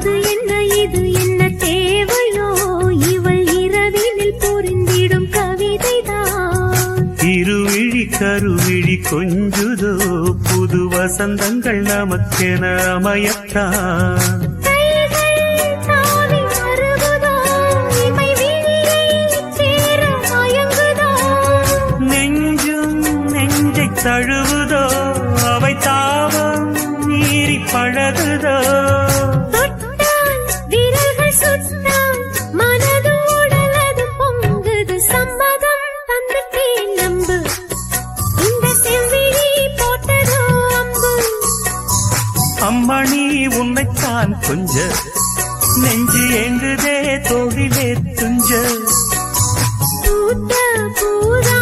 அது என்ன இது என்ன தேவையோ இவள் இரவினில் புரிந்திடும் கவிதைதான். இருவிழி கருவிழி கொஞ்சுதோ புது வசந்தங்கள் நமக்கென அமையத்தான். நெஞ்சும் நெஞ்சை தழுவுதோ அவை தாவம் மீறி பழகுதோ. அம்மணி உன்னைத்தான் கொஞ்ச நெஞ்சு எங்குதே தோழிலே துஞ்ச. பூத்த பூரா